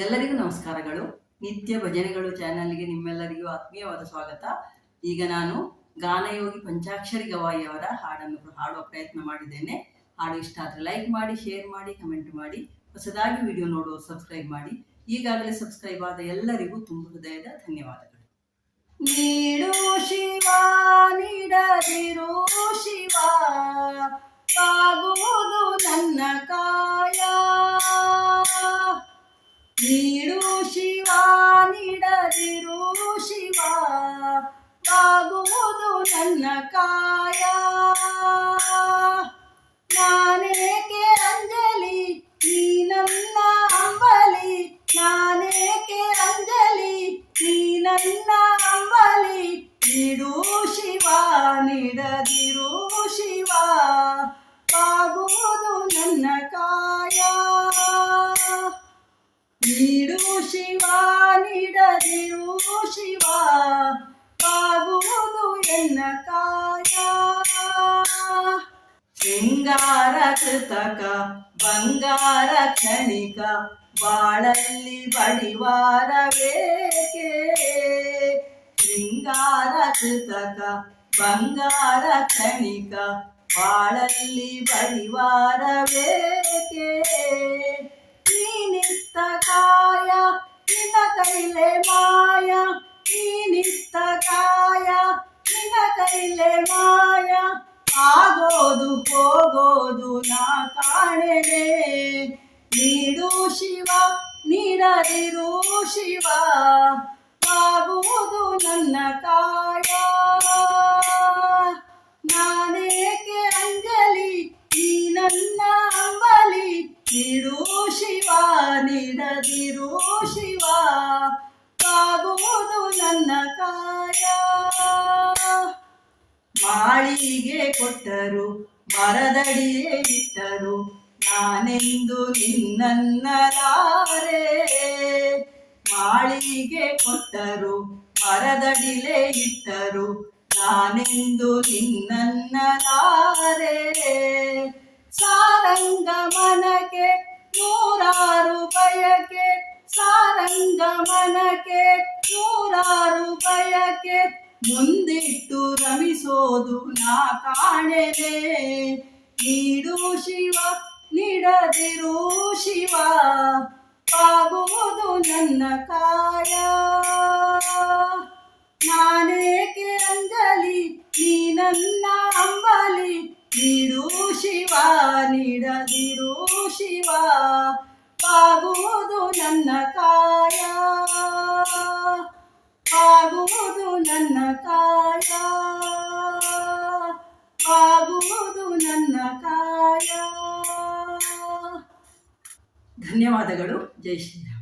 ಎಲ್ಲರಿಗೂ ನಮಸ್ಕಾರಗಳು. ನಿತ್ಯ ಭಜನೆಗಳು ಚಾನಲ್ಗೆ ನಿಮ್ಮೆಲ್ಲರಿಗೂ ಆತ್ಮೀಯವಾದ ಸ್ವಾಗತ. ಈಗ ನಾನು ಗಾನಯೋಗಿ ಪಂಚಾಕ್ಷರಿ ಗವಾಯಿಯವರ ಹಾಡನ್ನು ಹಾಡುವ ಪ್ರಯತ್ನ ಮಾಡಿದ್ದೇನೆ. ಹಾಡು ಇಷ್ಟ ಆದರೆ ಲೈಕ್ ಮಾಡಿ, ಶೇರ್ ಮಾಡಿ, ಕಮೆಂಟ್ ಮಾಡಿ. ಹೊಸದಾಗಿ ವಿಡಿಯೋ ನೋಡುವ ಸಬ್ಸ್ಕ್ರೈಬ್ ಮಾಡಿ. ಈಗಾಗಲೇ ಸಬ್ಸ್ಕ್ರೈಬ್ ಆದ ಎಲ್ಲರಿಗೂ ತುಂಬ ಹೃದಯದ ಧನ್ಯವಾದಗಳು. ನೀಡು ಶಿವ, ನೀಡದಿರು ಶಿವ, ಆಗುವುದು ನನ್ನ ಕಾಯ. ನೀಡು ಶಿವ, ನೀಡದಿರು ಶಿವ, ಆಗುವುದು ನನ್ನ ಕಾಯ. ನಾನೇಕೆ ಅಂಜಲಿ, ನೀ ನನ್ನ ಅಂಬಲಿ. ನಾನೇಕೆ ಅಂಜಲಿ, ನೀ ನನ್ನ ಅಂಬಲಿ. ನೀಡು ಶಿವ, ನೀಡದಿರು ಶಿವ, ಆಗುವುದು ನನ್ನ ಕಾಯ. ನೀಡು ಶಿವ, ನೀಡದಿರು ಶಿವ, ಆಗುವುದು ಎನ್ನ ಕಾಯ. ಶೃಂಗಾರ ಕೃತಕ ಬಂಗಾರ ಕ್ಷಣಿಕ, ಬಾಳಲ್ಲಿ ಬಡಿವಾರ ಬೇಕೆ. ಶೃಂಗಾರ ಕೃತಕ ಬಂಗಾರ ಕ್ಷಣಿಕ, ಬಾಳಲ್ಲಿ ಬಡಿವಾರ ಬೇಕೆ. ನೀನಿತ್ತ ಕಾಯ ನಿನ್ನ ಕೈಲೆ ಮಾಯ, ನೀನಿತ್ತ ಕಾಯ ನಿನ್ನ ಕೈಲೆ ಮಾಯ. ಆಗೋದು ಹೋಗೋದು ನಾ ಕಾಣೆನೆ. ನೀಡು ಶಿವ, ನೀಡದಿರು ಶಿವ, ಆಗುವುದು ನನ್ನ ಕಾಯ. ನಾನೇಕೆ ಅಂಜಲಿ, ನೀ ನನ್ನ ಅಂಬಲಿ. ನೀಡು ಶಿವ, ನೀಡದಿರು ಶಿವ, ಆಗುವುದು ನನ್ನ ಕಾಯ. ಮಾಳಿಗೆ ಕೊಟ್ಟರು ಮರದಡಿಯೇ ಇಟ್ಟರು, ನಾನೆಂದು ನಿನ್ನನ್ನಲಾರೆ. ಮಾಳಿಗೆ ಕೊಟ್ಟರು ಮರದಡಿಲೇ ಇಟ್ಟರು, ನಾನೆಂದು ನಿನ್ನನ್ನಲಾರೆ. ಸಾರಂಗ ಮನಕ್ಕೆ ನೂರಾರು ಬಯಕೆ, ಸಾರಂಗ ಮನಕ್ಕೆ ನೂರಾರು ಬಯಕೆ. ಮುಂದಿಟ್ಟು ರಮಿಸೋದು ನಾ ಕಾಣೆನೆ. ನೀಡು ಶಿವ, ನೀಡದಿರು ಶಿವ, ಆಗುವುದು ನನ್ನ ಕಾಯ. ನಾನೇಕೆ ಅಂಜಲಿ, ನೀ ನನ್ನ ಅಂಬಲಿ. ನೀಡು ಶಿವ, ನೀಡದಿರು ಶಿವ, ಆಗುವುದು ನನ್ನ ಕಾಯ. ಆಗುವುದು ನನ್ನ ಕಾಯ, ಆಗುವುದು ನನ್ನ ಕಾಯ. ಧನ್ಯವಾದಗಳು. ಜೈ ಶ್ರೀರಾಮ್.